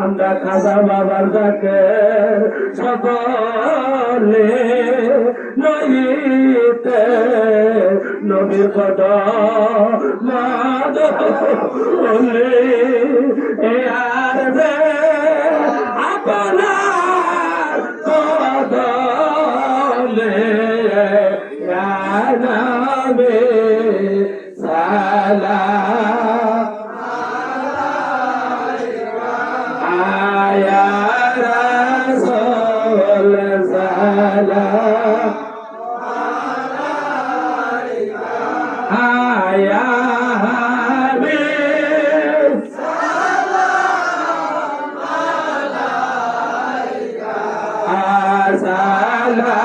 আমরা খাজা বাবার ডাকে সকলে নইতে নবীর কদম মাদলে আর দে আপনার কদমে নবী সালাম আয়া রাসূল সালাম আয়া হাবিব সালাম আলাইকা আসসালামু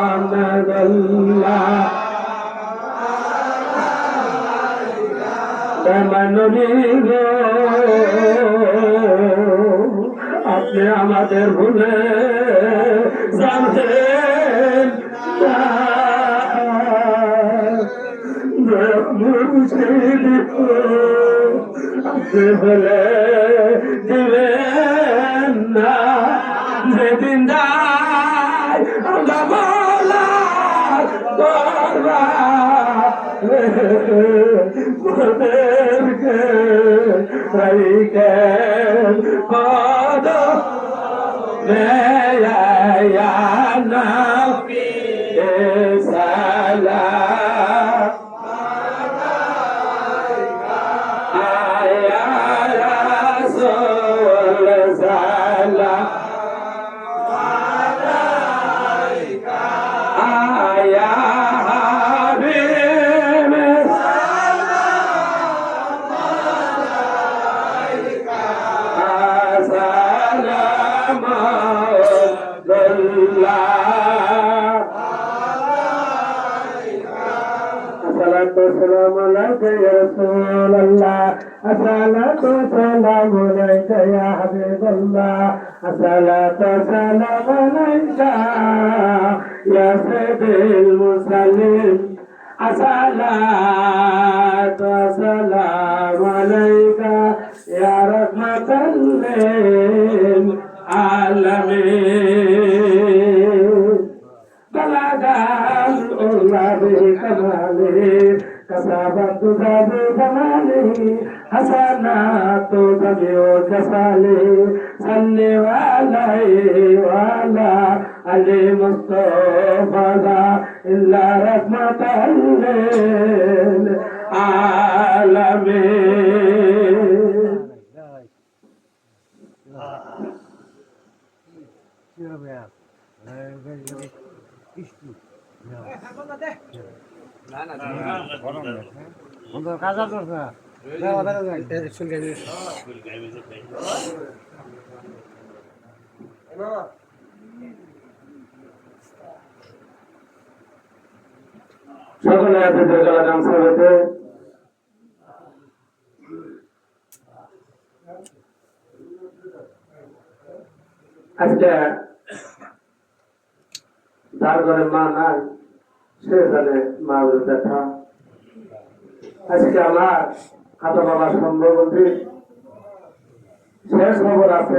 আলাইকুল্লাহ নবী আপনি আমাদের ভুলে জানতেন আপনি ভুলে দিবেন না যেদিন যায় আমরা বলা করবা মোদেরকে রাইকে কদমে ইয়া নবী সালাম আয়া রাসূল সালাম আলাইকা আয়া السلام عليك يا رسول الله الصلاة والسلام عليك يا حبيب الله الصلاة والسلام عليك يا سيد المرسلين الصلاة والسلام عليك يا رحمة للعالمين بلغ الله بكماله كسبت ذي زمانه حسنات جميع كساله صل عليه وعلى علي مصطفى إلا رحمة للعالمين সকলে আপনাদের গলা গান সাজাতে আজকে যার ঘরে মা নাই সে জানে মা দেখা আজকে আমার খাতা বাবা সম্ভবতী শেষ খবর আছে